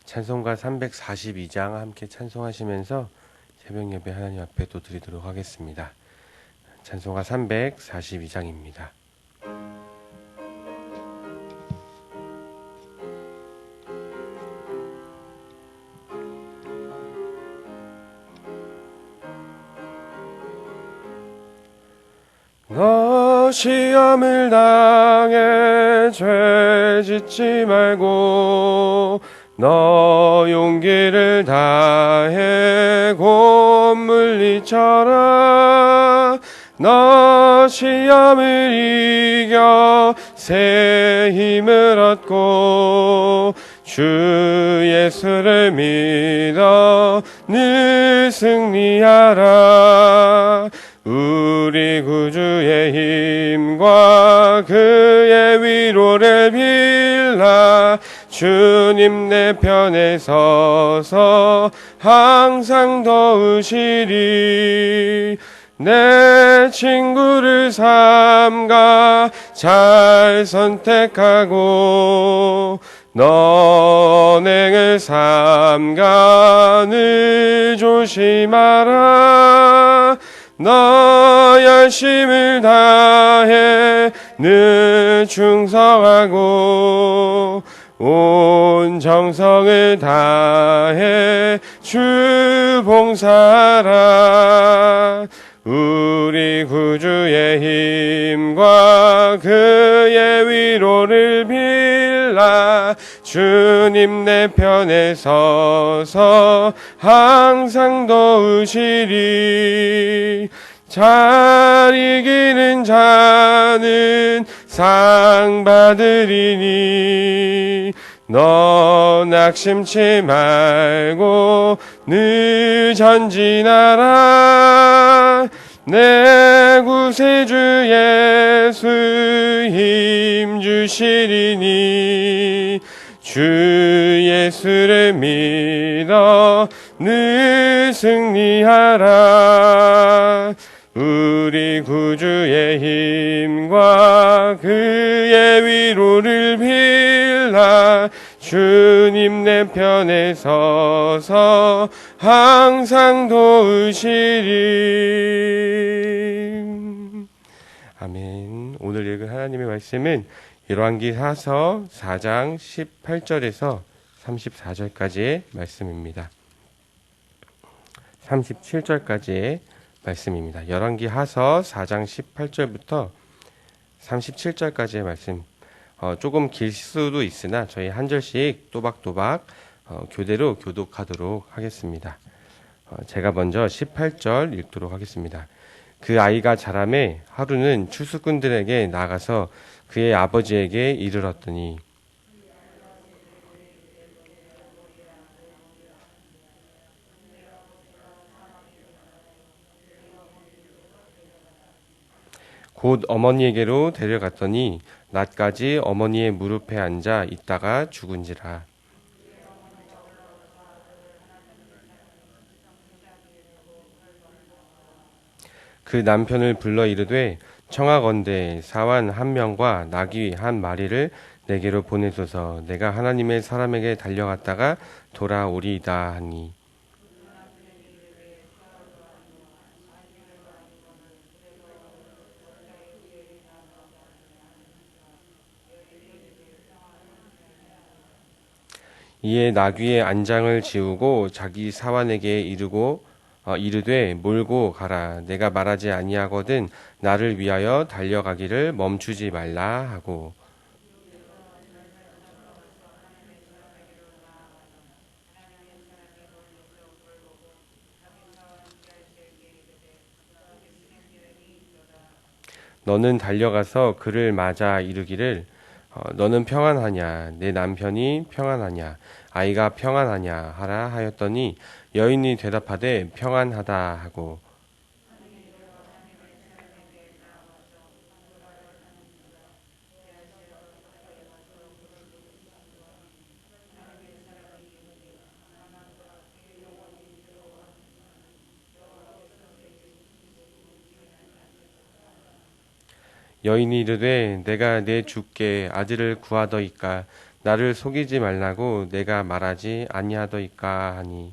찬송가 342장 함께 찬송하시면서 새벽 예배 하나님 앞에 또 드리도록 하겠습니다. 찬송가 342장입니다. 너 시험을 당해 죄 짓지 말고 너 용기를 다해 곧 물리쳐라. 너 시험을 이겨 새 힘을 얻고 주 예수를 믿어 늘 승리하라. 우리 구주의 힘과 그의 위로를 빌라. 주님 내 편에 서서 항상 도우시리. 내 친구를 삼가 잘 선택하고 너행을 삼가 늘 조심하라. 너 열심을 다해 늘 충성하고 온 정성을 다해 주 봉사하라. 우리 구주의 힘과 그의 위로를 빌라. 주님 내 편에 서서 항상 도우시리. 잘 이기는 자는 상 받으리니 너 낙심치 말고 늘 전진하라. 내 구세주 예수 힘 주시리니 주 예수를 믿어 늘 승리하라. 우리 구주의 힘과 그의 위로를 빌라. 주님 내 편에 서서 항상 도우시리. 아멘. 오늘 읽은 하나님의 말씀은 열왕기하서 4장 18절에서 34절까지의 말씀입니다. 37절까지의 말씀입니다. 열왕기하서 4장 18절부터 37절까지의 말씀. 조금 길 수도 있으나 저희 한 절씩 또박또박 교대로 교독하도록 하겠습니다. 제가 먼저 18절 읽도록 하겠습니다. 그 아이가 자라매 하루는 추수꾼들에게 나가서 그의 아버지에게 이르렀더니 곧 어머니에게로 데려갔더니 낮까지 어머니의 무릎에 앉아 있다가 죽은지라. 그 남편을 불러 이르되 청하건대 사환 한 명과 나귀 한 마리를 내게로 보내소서. 내가 하나님의 사람에게 달려갔다가 돌아오리이다 하니 이에 나귀의 안장을 지우고 자기 사환에게 이르되 몰고 가라. 내가 말하지 아니하거든 나를 위하여 달려가기를 멈추지 말라 하고 너는 달려가서 그를 맞아 이르기를 너는 평안하냐? 내 남편이 평안하냐? 아이가 평안하냐? 하라 하였더니 여인이 대답하되 평안하다 하고 여인이 이르되 내가 내 주께 아들을 구하더이까 나를 속이지 말라고 내가 말하지 아니하더이까 하니.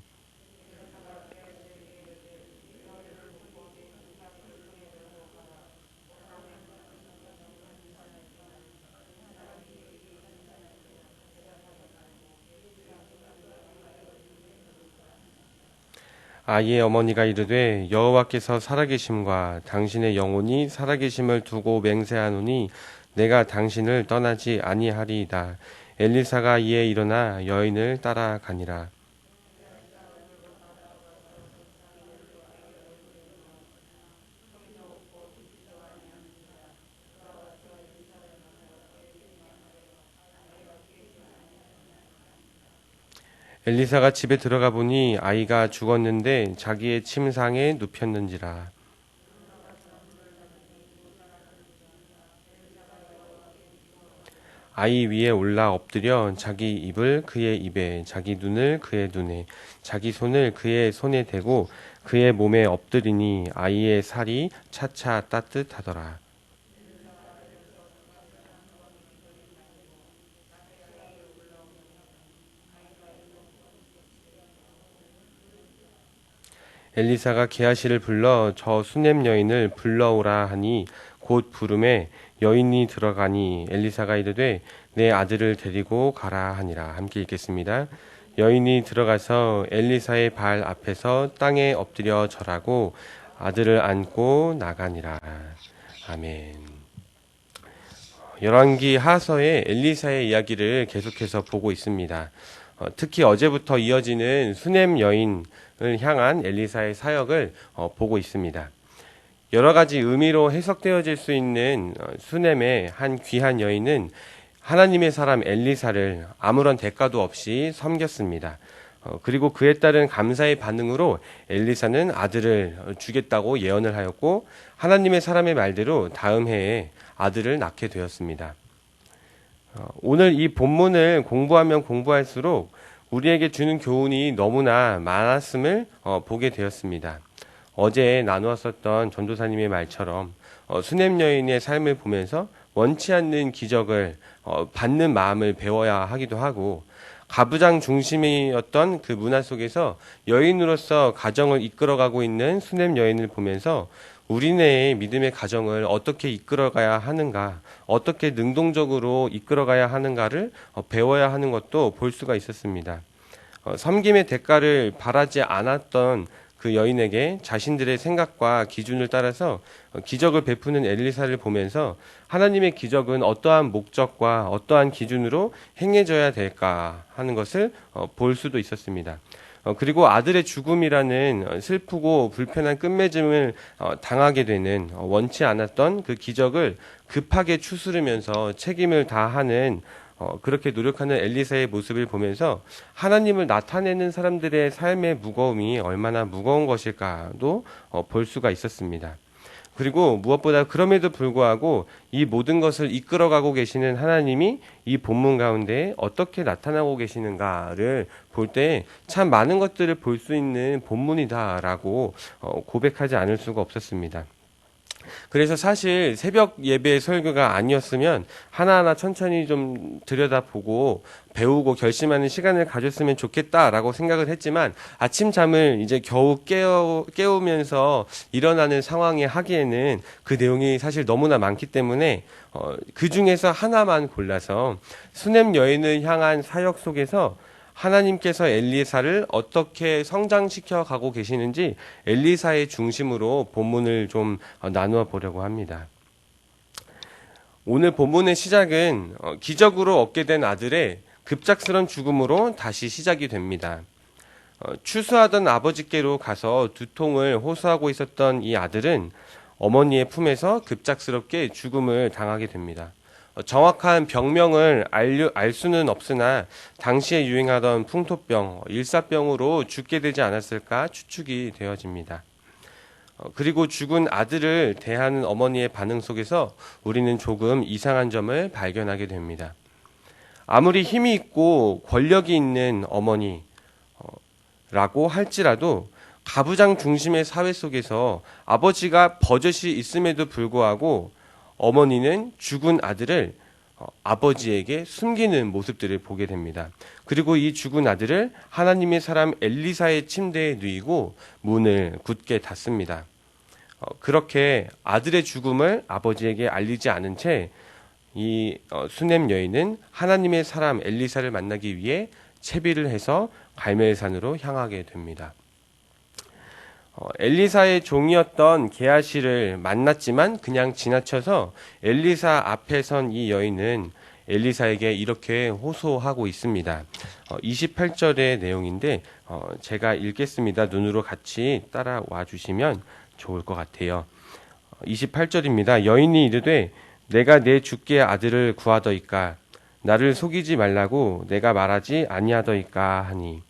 아이의 어머니가 이르되 여호와께서 살아계심과 당신의 영혼이 살아계심을 두고 맹세하노니 내가 당신을 떠나지 아니하리이다. 엘리사가 이에 일어나 여인을 따라가니라. 엘리사가 집에 들어가 보니 아이가 죽었는데 자기의 침상에 눕혔는지라. 아이 위에 올라 엎드려 자기 입을 그의 입에, 자기 눈을 그의 눈에, 자기 손을 그의 손에 대고 그의 몸에 엎드리니 아이의 살이 차차 따뜻하더라. 엘리사가 게하시를 불러 저 수넴 여인을 불러오라 하니 곧 부름에 여인이 들어가니 엘리사가 이르되 내 아들을 데리고 가라 하니라. 함께 읽겠습니다. 여인이 들어가서 엘리사의 발 앞에서 땅에 엎드려 절하고 아들을 안고 나가니라. 아멘. 열왕기 하서의 엘리사의 이야기를 계속해서 보고 있습니다. 특히 어제부터 이어지는 수넴 여인을 향한 엘리사의 사역을 보고 있습니다. 여러 가지 의미로 해석되어질 수 있는 수넴의 한 귀한 여인은 하나님의 사람 엘리사를 아무런 대가도 없이 섬겼습니다. 그리고 그에 따른 감사의 반응으로 엘리사는 아들을 주겠다고 예언을 하였고 하나님의 사람의 말대로 다음 해에 아들을 낳게 되었습니다. 오늘 이 본문을 공부하면 공부할수록 우리에게 주는 교훈이 너무나 많았음을 보게 되었습니다. 어제 나누었었던 전도사님의 말처럼 수넴 여인의 삶을 보면서 원치 않는 기적을 받는 마음을 배워야 하기도 하고 가부장 중심이었던 그 문화 속에서 여인으로서 가정을 이끌어가고 있는 수넴 여인을 보면서 우리네의 믿음의 가정을 어떻게 이끌어가야 하는가, 어떻게 능동적으로 이끌어가야 하는가를 배워야 하는 것도 볼 수가 있었습니다. 섬김의 대가를 바라지 않았던 그 여인에게 자신들의 생각과 기준을 따라서 기적을 베푸는 엘리사를 보면서 하나님의 기적은 어떠한 목적과 어떠한 기준으로 행해져야 될까 하는 것을 볼 수도 있었습니다. 그리고 아들의 죽음이라는 슬프고 불편한 끝맺음을 당하게 되는 원치 않았던 그 기적을 급하게 추스르면서 책임을 다하는 그렇게 노력하는 엘리사의 모습을 보면서 하나님을 나타내는 사람들의 삶의 무거움이 얼마나 무거운 것일까도 볼 수가 있었습니다. 그리고 무엇보다 그럼에도 불구하고 이 모든 것을 이끌어가고 계시는 하나님이 이 본문 가운데 어떻게 나타나고 계시는가를 볼 때 참 많은 것들을 볼 수 있는 본문이다라고 고백하지 않을 수가 없었습니다. 그래서 사실 새벽 예배 설교가 아니었으면 하나하나 천천히 좀 들여다보고 배우고 결심하는 시간을 가졌으면 좋겠다라고 생각을 했지만 아침 잠을 이제 겨우 깨우면서 일어나는 상황에 하기에는 그 내용이 사실 너무나 많기 때문에 그 중에서 하나만 골라서 수넴 여인을 향한 사역 속에서 하나님께서 엘리사를 어떻게 성장시켜 가고 계시는지 엘리사의 중심으로 본문을 좀 나누어 보려고 합니다. 오늘 본문의 시작은 기적으로 얻게 된 아들의 급작스런 죽음으로 다시 시작이 됩니다. 추수하던 아버지께로 가서 두통을 호소하고 있었던 이 아들은 어머니의 품에서 급작스럽게 죽음을 당하게 됩니다. 정확한 병명을 알 수는 없으나 당시에 유행하던 풍토병, 일사병으로 죽게 되지 않았을까 추측이 되어집니다. 그리고 죽은 아들을 대하는 어머니의 반응 속에서 우리는 조금 이상한 점을 발견하게 됩니다. 아무리 힘이 있고 권력이 있는 어머니라고 할지라도 가부장 중심의 사회 속에서 아버지가 버젓이 있음에도 불구하고 어머니는 죽은 아들을 아버지에게 숨기는 모습들을 보게 됩니다. 그리고 이 죽은 아들을 하나님의 사람 엘리사의 침대에 누이고 문을 굳게 닫습니다. 그렇게 아들의 죽음을 아버지에게 알리지 않은 채 이 수넴 여인은 하나님의 사람 엘리사를 만나기 위해 채비를 해서 갈멜산으로 향하게 됩니다. 엘리사의 종이었던 게하시를 만났지만 그냥 지나쳐서 엘리사 앞에 선 이 여인은 엘리사에게 이렇게 호소하고 있습니다. 28절의 내용인데 제가 읽겠습니다. 눈으로 같이 따라와 주시면 좋을 것 같아요. 28절입니다. 여인이 이르되 내가 내 주께 아들을 구하더이까 나를 속이지 말라고 내가 말하지 아니하더이까 하니.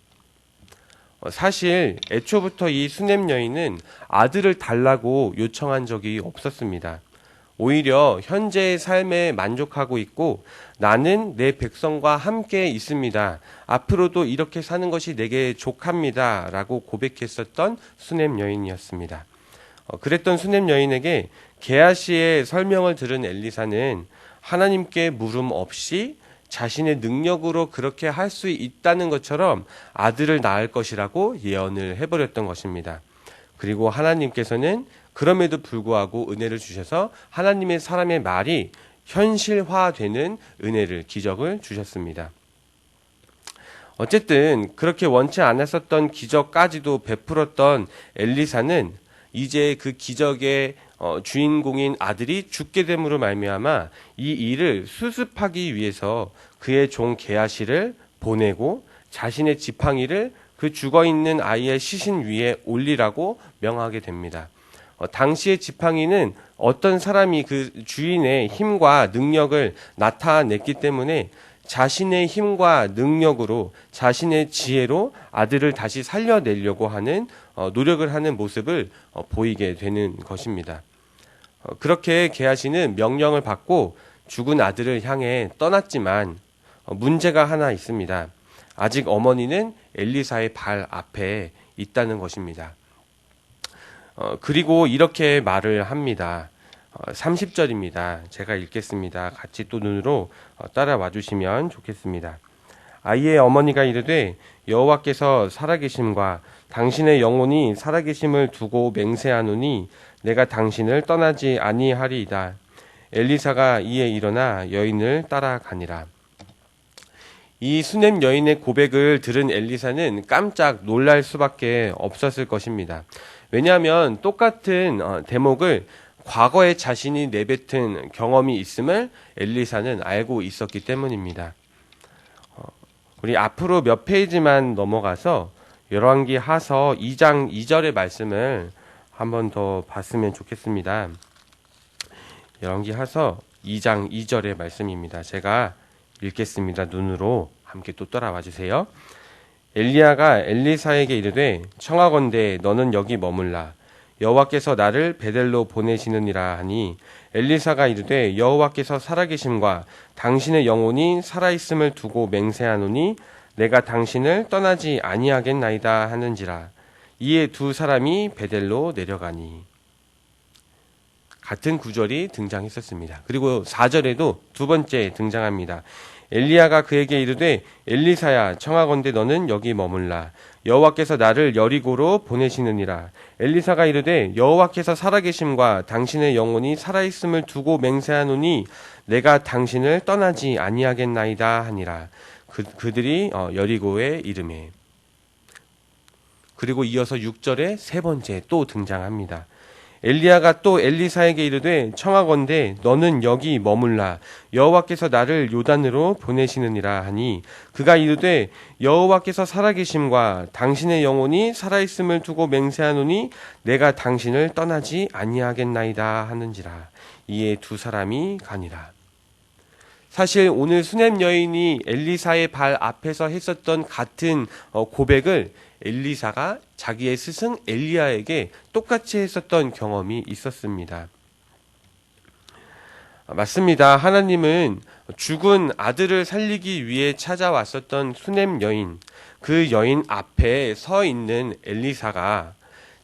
사실 애초부터 이 수넴 여인은 아들을 달라고 요청한 적이 없었습니다. 오히려 현재의 삶에 만족하고 있고 나는 내 백성과 함께 있습니다. 앞으로도 이렇게 사는 것이 내게 족합니다. 라고 고백했었던 수넴 여인이었습니다. 그랬던 수넴 여인에게 게하시의 설명을 들은 엘리사는 하나님께 물음 없이 자신의 능력으로 그렇게 할 수 있다는 것처럼 아들을 낳을 것이라고 예언을 해버렸던 것입니다. 그리고 하나님께서는 그럼에도 불구하고 은혜를 주셔서 하나님의 사람의 말이 현실화되는 은혜를, 기적을 주셨습니다. 어쨌든 그렇게 원치 않았었던 기적까지도 베풀었던 엘리사는 이제 그 기적의 주인공인 아들이 죽게 됨으로 말미암아 이 일을 수습하기 위해서 그의 종 게하시를 보내고 자신의 지팡이를 그 죽어있는 아이의 시신 위에 올리라고 명하게 됩니다. 당시의 지팡이는 어떤 사람이 그 주인의 힘과 능력을 나타냈기 때문에 자신의 힘과 능력으로, 자신의 지혜로 아들을 다시 살려내려고 하는 노력을 하는 모습을 보이게 되는 것입니다. 그렇게 게하시는 명령을 받고 죽은 아들을 향해 떠났지만 문제가 하나 있습니다. 아직 어머니는 엘리사의 발 앞에 있다는 것입니다. 그리고 이렇게 말을 합니다. 30절입니다. 제가 읽겠습니다. 같이 또 눈으로 따라와 주시면 좋겠습니다. 아이의 어머니가 이르되 여호와께서 살아계심과 당신의 영혼이 살아계심을 두고 맹세하노니 내가 당신을 떠나지 아니하리이다. 엘리사가 이에 일어나 여인을 따라가니라. 이 수넴 여인의 고백을 들은 엘리사는 깜짝 놀랄 수밖에 없었을 것입니다. 왜냐하면 똑같은 대목을 과거에 자신이 내뱉은 경험이 있음을 엘리사는 알고 있었기 때문입니다. 우리 앞으로 몇 페이지만 넘어가서 열왕기 하서 2장 2절의 말씀을 한 번 더 봤으면 좋겠습니다. 열왕기 하서 2장 2절의 말씀입니다. 제가 읽겠습니다. 눈으로 함께 또 따라와 주세요. 엘리야가 엘리사에게 이르되 청하건대 너는 여기 머물라. 여호와께서 나를 베델로 보내시느니라 하니 엘리사가 이르되 여호와께서 살아계심과 당신의 영혼이 살아있음을 두고 맹세하노니 내가 당신을 떠나지 아니하겠나이다 하는지라. 이에 두 사람이 베델로 내려가니. 같은 구절이 등장했었습니다. 그리고 4절에도 두 번째 등장합니다. 엘리야가 그에게 이르되 엘리사야 청하건대 너는 여기 머물라. 여호와께서 나를 여리고로 보내시느니라. 엘리사가 이르되 여호와께서 살아계심과 당신의 영혼이 살아있음을 두고 맹세하노니 내가 당신을 떠나지 아니하겠나이다 하니라. 그들이 여리고에 이르매. 그리고 이어서 6절에 세 번째 또 등장합니다. 엘리야가 또 엘리사에게 이르되 청하건대 너는 여기 머물라. 여호와께서 나를 요단으로 보내시느니라 하니 그가 이르되 여호와께서 살아계심과 당신의 영혼이 살아있음을 두고 맹세하노니 내가 당신을 떠나지 아니하겠나이다 하는지라. 이에 두 사람이 가니라. 사실 오늘 수넴 여인이 엘리사의 발 앞에서 했었던 같은 고백을 엘리사가 자기의 스승 엘리야에게 똑같이 했었던 경험이 있었습니다. 맞습니다. 하나님은 죽은 아들을 살리기 위해 찾아왔었던 수넴 여인, 그 여인 앞에 서 있는 엘리사가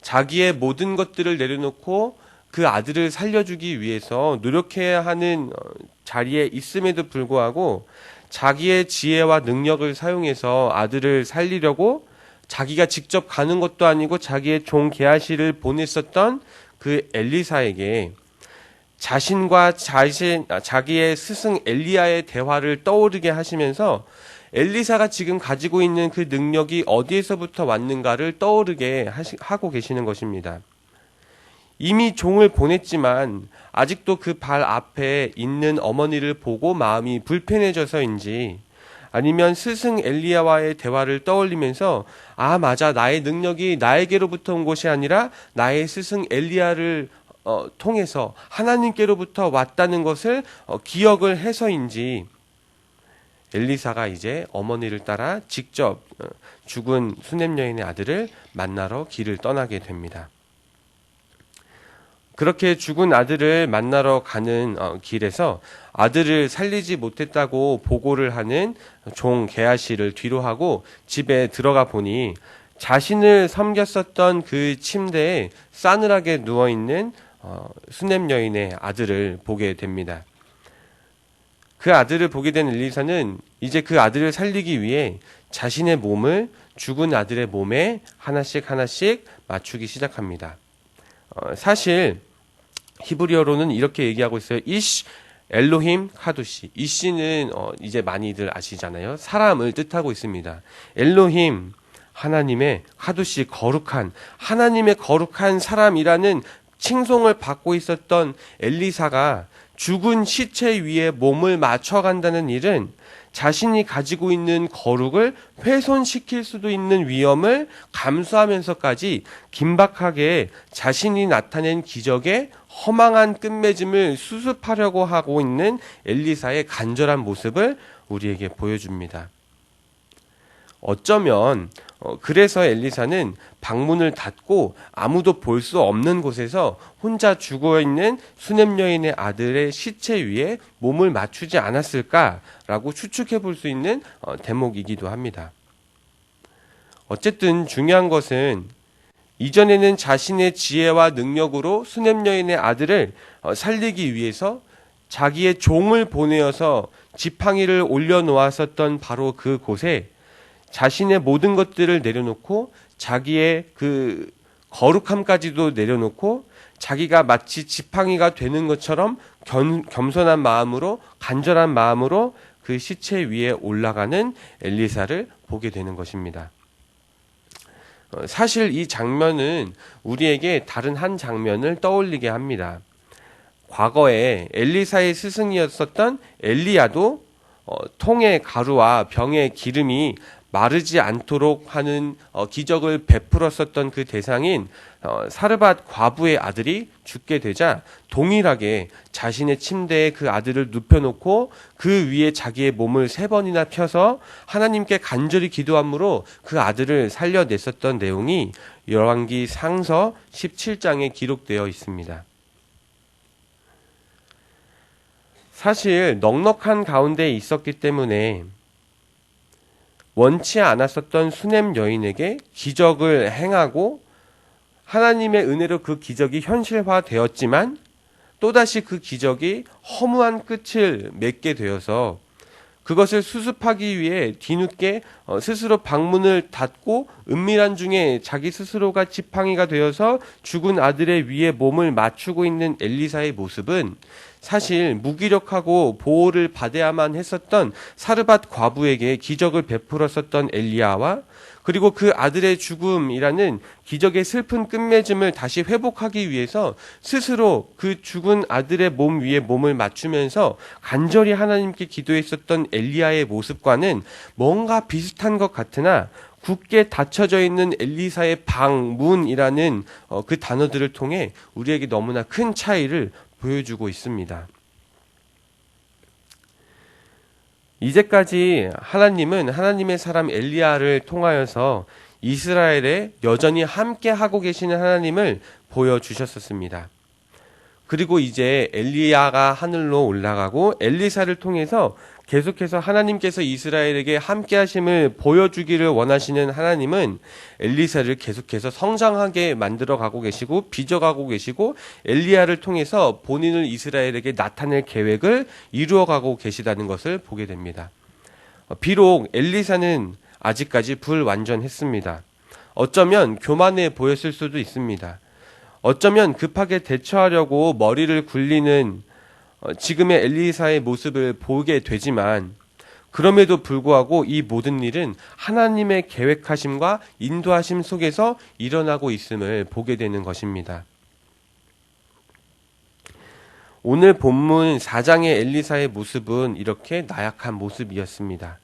자기의 모든 것들을 내려놓고 그 아들을 살려주기 위해서 노력해야 하는 자리에 있음에도 불구하고 자기의 지혜와 능력을 사용해서 아들을 살리려고 자기가 직접 가는 것도 아니고 자기의 종 게하시를 보냈었던 그 엘리사에게 자신과 자기의 스승 엘리야의 대화를 떠오르게 하시면서 엘리사가 지금 가지고 있는 그 능력이 어디에서부터 왔는가를 떠오르게 하고 계시는 것입니다. 이미 종을 보냈지만 아직도 그 발 앞에 있는 어머니를 보고 마음이 불편해져서인지 아니면 스승 엘리야와의 대화를 떠올리면서 아 맞아 나의 능력이 나에게로부터 온 것이 아니라 나의 스승 엘리야를 통해서 하나님께로부터 왔다는 것을 기억을 해서인지 엘리사가 이제 어머니를 따라 직접 죽은 수넴 여인의 아들을 만나러 길을 떠나게 됩니다. 그렇게 죽은 아들을 만나러 가는 길에서 아들을 살리지 못했다고 보고를 하는 종 게하시를 뒤로 하고 집에 들어가 보니 자신을 섬겼었던 그 침대에 싸늘하게 누워있는 수넴 여인의 아들을 보게 됩니다. 그 아들을 보게 된 엘리사는 이제 그 아들을 살리기 위해 자신의 몸을 죽은 아들의 몸에 하나씩 맞추기 시작합니다. 사실 히브리어로는 이렇게 얘기하고 있어요. 이시 엘로힘 카두시. 이시는 이제 많이들 아시잖아요. 사람을 뜻하고 있습니다. 엘로힘 하나님의 카두시 거룩한 하나님의 거룩한 사람이라는 칭송을 받고 있었던 엘리사가 죽은 시체 위에 몸을 맞춰간다는 일은 자신이 가지고 있는 거룩을 훼손시킬 수도 있는 위험을 감수하면서까지 긴박하게 자신이 나타낸 기적의 허망한 끝맺음을 수습하려고 하고 있는 엘리사의 간절한 모습을 우리에게 보여줍니다. 어쩌면 그래서 엘리사는 방문을 닫고 아무도 볼 수 없는 곳에서 혼자 죽어있는 수넴 여인의 아들의 시체 위에 몸을 맞추지 않았을까라고 추측해 볼 수 있는 대목이기도 합니다. 어쨌든 중요한 것은 이전에는 자신의 지혜와 능력으로 수넴 여인의 아들을 살리기 위해서 자기의 종을 보내어서 지팡이를 올려놓았었던 바로 그 곳에 자신의 모든 것들을 내려놓고 자기의 그 거룩함까지도 내려놓고 자기가 마치 지팡이가 되는 것처럼 겸손한 마음으로 간절한 마음으로 그 시체 위에 올라가는 엘리사를 보게 되는 것입니다. 사실 이 장면은 우리에게 다른 한 장면을 떠올리게 합니다. 과거에 엘리사의 스승이었었던 엘리야도 통의 가루와 병의 기름이 마르지 않도록 하는 기적을 베풀었었던 그 대상인 사르밧 과부의 아들이 죽게 되자 동일하게 자신의 침대에 그 아들을 눕혀놓고 그 위에 자기의 몸을 3번이나 펴서 하나님께 간절히 기도함으로 그 아들을 살려냈었던 내용이 열왕기 상서 17장에 기록되어 있습니다. 사실 넉넉한 가운데 있었기 때문에 원치 않았었던 수넴 여인에게 기적을 행하고 하나님의 은혜로 그 기적이 현실화되었지만 또다시 그 기적이 허무한 끝을 맺게 되어서 그것을 수습하기 위해 뒤늦게 스스로 방문을 닫고 은밀한 중에 자기 스스로가 지팡이가 되어서 죽은 아들의 위에 몸을 맞추고 있는 엘리사의 모습은 사실 무기력하고 보호를 받아야만 했었던 사르밧 과부에게 기적을 베풀었었던 엘리야와 그리고 그 아들의 죽음이라는 기적의 슬픈 끝맺음을 다시 회복하기 위해서 스스로 그 죽은 아들의 몸 위에 몸을 맞추면서 간절히 하나님께 기도했었던 엘리야의 모습과는 뭔가 비슷한 것 같으나 굳게 닫혀져 있는 엘리사의 방문이라는 그 단어들을 통해 우리에게 너무나 큰 차이를 보여주고 있습니다. 이제까지 하나님은 하나님의 사람 엘리야를 통하여서 이스라엘에 여전히 함께 하고 계시는 하나님을 보여주셨었습니다. 그리고 이제 엘리야가 하늘로 올라가고 엘리사를 통해서 계속해서 하나님께서 이스라엘에게 함께 하심을 보여주기를 원하시는 하나님은 엘리사를 계속해서 성장하게 만들어 가고 계시고 빚어가고 계시고 엘리야를 통해서 본인을 이스라엘에게 나타낼 계획을 이루어 가고 계시다는 것을 보게 됩니다. 비록 엘리사는 아직까지 불완전했습니다. 어쩌면 교만해 보였을 수도 있습니다. 어쩌면 급하게 대처하려고 머리를 굴리는 지금의 엘리사의 모습을 보게 되지만 그럼에도 불구하고 이 모든 일은 하나님의 계획하심과 인도하심 속에서 일어나고 있음을 보게 되는 것입니다. 오늘 본문 4장의 엘리사의 모습은 이렇게 나약한 모습이었습니다.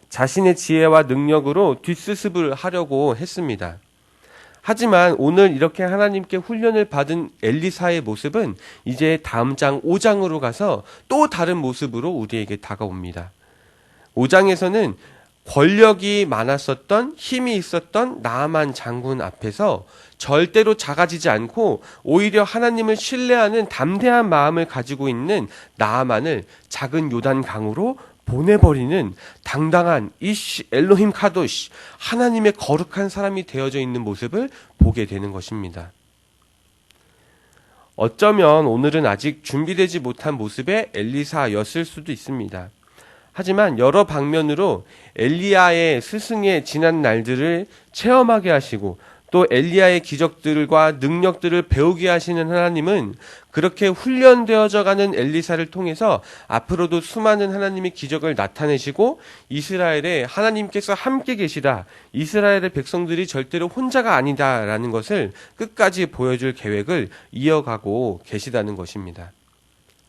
자신의 지혜와 능력으로 뒷수습을 하려고 했습니다. 하지만 오늘 이렇게 하나님께 훈련을 받은 엘리사의 모습은 이제 다음 장 5장으로 가서 또 다른 모습으로 우리에게 다가옵니다. 5장에서는 권력이 많았었던 힘이 있었던 나아만 장군 앞에서 절대로 작아지지 않고 오히려 하나님을 신뢰하는 담대한 마음을 가지고 있는 나아만을 작은 요단 강으로 보내버리는 당당한 이시 엘로힘 카도시 하나님의 거룩한 사람이 되어져 있는 모습을 보게 되는 것입니다. 어쩌면 오늘은 아직 준비되지 못한 모습의 엘리사였을 수도 있습니다. 하지만 여러 방면으로 엘리야의 스승의 지난 날들을 체험하게 하시고 또 엘리야의 기적들과 능력들을 배우게 하시는 하나님은 그렇게 훈련되어져 가는 엘리사를 통해서 앞으로도 수많은 하나님의 기적을 나타내시고 이스라엘에 하나님께서 함께 계시다. 이스라엘의 백성들이 절대로 혼자가 아니다라는 것을 끝까지 보여줄 계획을 이어가고 계시다는 것입니다.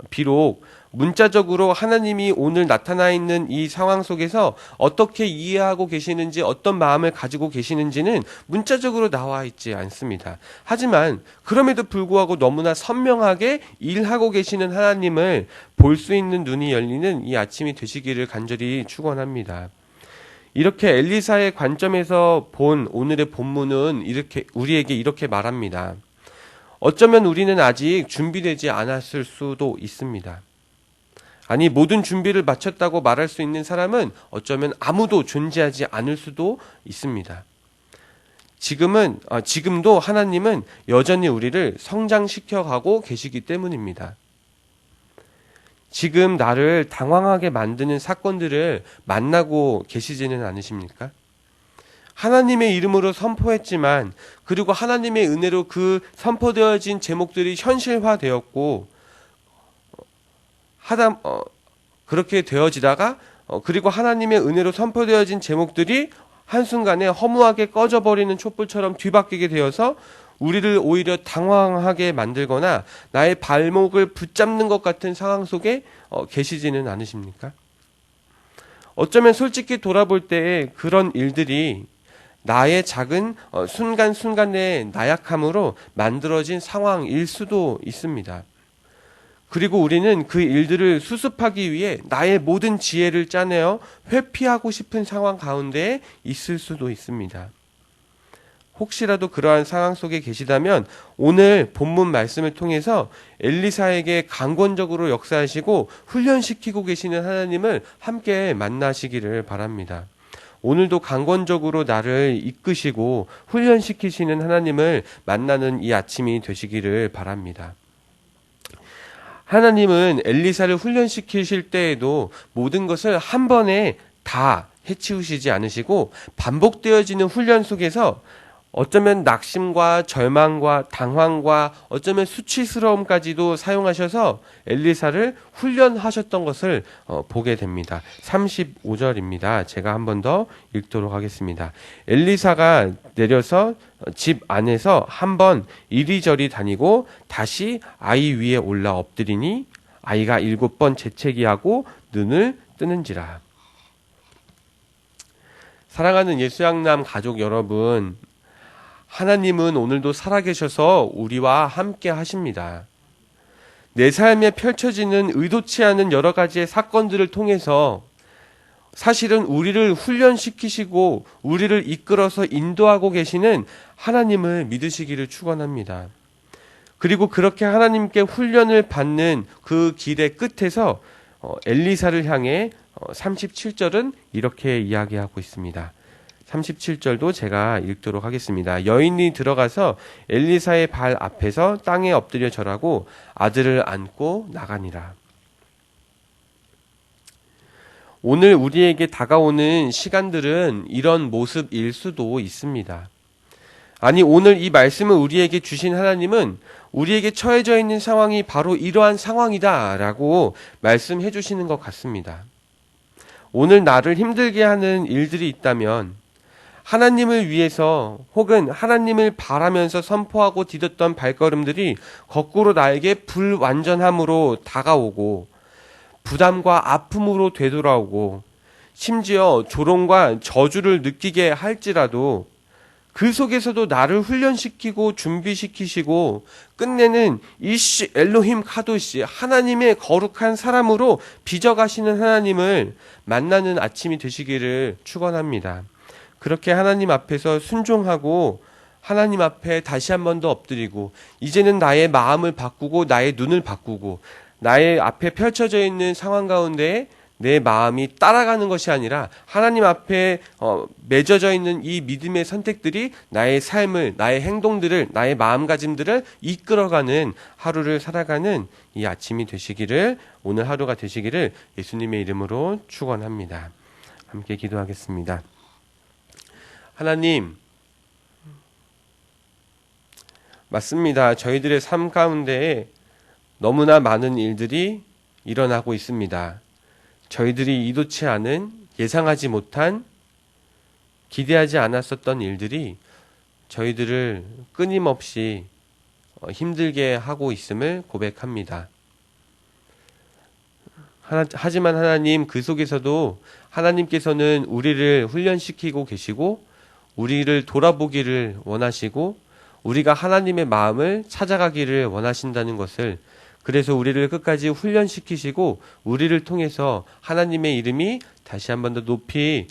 비록 문자적으로 하나님이 오늘 나타나 있는 이 상황 속에서 어떻게 이해하고 계시는지 어떤 마음을 가지고 계시는지는 문자적으로 나와 있지 않습니다. 하지만 그럼에도 불구하고 너무나 선명하게 일하고 계시는 하나님을 볼 수 있는 눈이 열리는 이 아침이 되시기를 간절히 축원합니다. 이렇게 엘리사의 관점에서 본 오늘의 본문은 우리에게 이렇게 말합니다. 어쩌면 우리는 아직 준비되지 않았을 수도 있습니다. 아니, 모든 준비를 마쳤다고 말할 수 있는 사람은 어쩌면 아무도 존재하지 않을 수도 있습니다. 지금도 하나님은 여전히 우리를 성장시켜 가고 계시기 때문입니다. 지금 나를 당황하게 만드는 사건들을 만나고 계시지는 않으십니까? 하나님의 이름으로 선포했지만 그리고 하나님의 은혜로 그 선포되어진 제목들이 현실화되었고 그렇게 되어지다가 그리고 하나님의 은혜로 선포되어진 제목들이 한순간에 허무하게 꺼져버리는 촛불처럼 뒤바뀌게 되어서 우리를 오히려 당황하게 만들거나 나의 발목을 붙잡는 것 같은 상황 속에 계시지는 않으십니까? 어쩌면 솔직히 돌아볼 때에 그런 일들이 나의 작은 순간순간의 나약함으로 만들어진 상황일 수도 있습니다. 그리고 우리는 그 일들을 수습하기 위해 나의 모든 지혜를 짜내어 회피하고 싶은 상황 가운데 있을 수도 있습니다. 혹시라도 그러한 상황 속에 계시다면 오늘 본문 말씀을 통해서 엘리사에게 강권적으로 역사하시고 훈련시키고 계시는 하나님을 함께 만나시기를 바랍니다. 오늘도 강권적으로 나를 이끄시고 훈련시키시는 하나님을 만나는 이 아침이 되시기를 바랍니다. 하나님은 엘리사를 훈련시키실 때에도 모든 것을 한 번에 다 해치우시지 않으시고 반복되어지는 훈련 속에서 어쩌면 낙심과 절망과 당황과 어쩌면 수치스러움까지도 사용하셔서 엘리사를 훈련하셨던 것을 보게 됩니다. 35절입니다. 제가 한 번 더 읽도록 하겠습니다. 엘리사가 내려서 집 안에서 한 번 이리저리 다니고 다시 아이 위에 올라 엎드리니 아이가 7번 재채기하고 눈을 뜨는지라. 사랑하는 예수양남 가족 여러분, 하나님은 오늘도 살아계셔서 우리와 함께 하십니다. 내 삶에 펼쳐지는 의도치 않은 여러 가지의 사건들을 통해서 사실은 우리를 훈련시키시고 우리를 이끌어서 인도하고 계시는 하나님을 믿으시기를 축원합니다. 그리고 그렇게 하나님께 훈련을 받는 그 길의 끝에서 엘리사를 향해 37절은 이렇게 이야기하고 있습니다. 37절도 제가 읽도록 하겠습니다. 여인이 들어가서 엘리사의 발 앞에서 땅에 엎드려 절하고 아들을 안고 나가니라. 오늘 우리에게 다가오는 시간들은 이런 모습일 수도 있습니다. 아니, 오늘 이 말씀을 우리에게 주신 하나님은 우리에게 처해져 있는 상황이 바로 이러한 상황이다 라고 말씀해 주시는 것 같습니다. 오늘 나를 힘들게 하는 일들이 있다면 하나님을 위해서 혹은 하나님을 바라면서 선포하고 디뎠던 발걸음들이 거꾸로 나에게 불완전함으로 다가오고 부담과 아픔으로 되돌아오고 심지어 조롱과 저주를 느끼게 할지라도 그 속에서도 나를 훈련시키고 준비시키시고 끝내는 이시 엘로힘 카도시 하나님의 거룩한 사람으로 빚어가시는 하나님을 만나는 아침이 되시기를 축원합니다. 그렇게 하나님 앞에서 순종하고 하나님 앞에 다시 한 번 더 엎드리고 이제는 나의 마음을 바꾸고 나의 눈을 바꾸고 나의 앞에 펼쳐져 있는 상황 가운데 내 마음이 따라가는 것이 아니라 하나님 앞에 맺어져 있는 이 믿음의 선택들이 나의 삶을, 나의 행동들을, 나의 마음가짐들을 이끌어가는 하루를 살아가는 이 아침이 되시기를, 오늘 하루가 되시기를 예수님의 이름으로 축원합니다. 함께 기도하겠습니다. 하나님, 맞습니다. 저희들의 삶 가운데에 너무나 많은 일들이 일어나고 있습니다. 저희들이 의도치 않은, 예상하지 못한, 기대하지 않았었던 일들이 저희들을 끊임없이 힘들게 하고 있음을 고백합니다. 하지만 하나님, 그 속에서도 하나님께서는 우리를 훈련시키고 계시고 우리를 돌아보기를 원하시고 우리가 하나님의 마음을 찾아가기를 원하신다는 것을, 그래서 우리를 끝까지 훈련시키시고 우리를 통해서 하나님의 이름이 다시 한 번 더 높이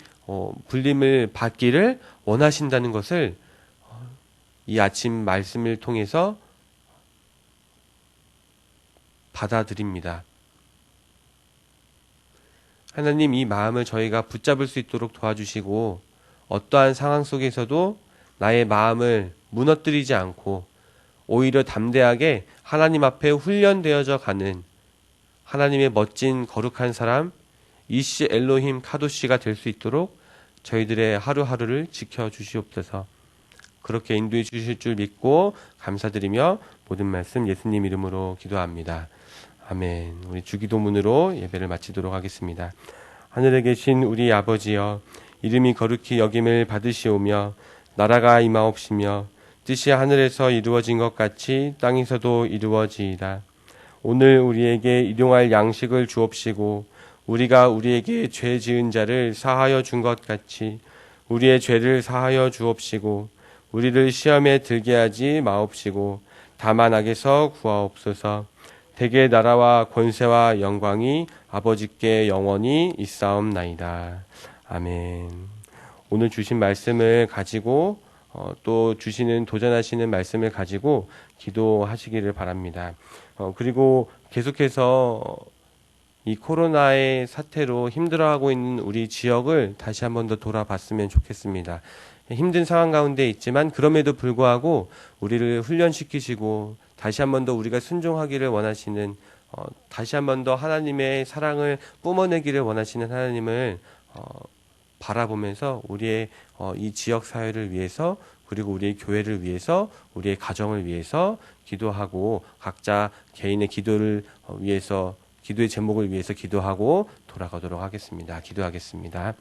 불림을 받기를 원하신다는 것을 이 아침 말씀을 통해서 받아들입니다. 하나님, 이 마음을 저희가 붙잡을 수 있도록 도와주시고 어떠한 상황 속에서도 나의 마음을 무너뜨리지 않고 오히려 담대하게 하나님 앞에 훈련되어져 가는 하나님의 멋진 거룩한 사람 이시 엘로힘 카도시가 될 수 있도록 저희들의 하루하루를 지켜주시옵소서. 그렇게 인도해 주실 줄 믿고 감사드리며 모든 말씀 예수님 이름으로 기도합니다. 아멘. 우리 주기도문으로 예배를 마치도록 하겠습니다. 하늘에 계신 우리 아버지여, 이름이 거룩히 여김을 받으시오며 나라가 임하옵시며 뜻이 하늘에서 이루어진 것 같이 땅에서도 이루어지이다. 오늘 우리에게 일용할 양식을 주옵시고 우리가 우리에게 죄 지은 자를 사하여 준 것 같이 우리의 죄를 사하여 주옵시고 우리를 시험에 들게 하지 마옵시고 다만 악에서 구하옵소서. 대개 나라와 권세와 영광이 아버지께 영원히 있사옵나이다. 아멘. 오늘 주신 말씀을 가지고 또 주시는 도전하시는 말씀을 가지고 기도하시기를 바랍니다. 그리고 계속해서 이 코로나의 사태로 힘들어하고 있는 우리 지역을 다시 한 번 더 돌아봤으면 좋겠습니다. 힘든 상황 가운데 있지만 그럼에도 불구하고 우리를 훈련시키시고 다시 한 번 더 우리가 순종하기를 원하시는, 다시 한 번 더 하나님의 사랑을 뿜어내기를 원하시는 하나님을 바라보면서 우리의 이 지역 사회를 위해서, 그리고 우리의 교회를 위해서, 우리의 가정을 위해서 기도하고 각자 개인의 기도를 위해서, 기도의 제목을 위해서 기도하고 돌아가도록 하겠습니다. 기도하겠습니다.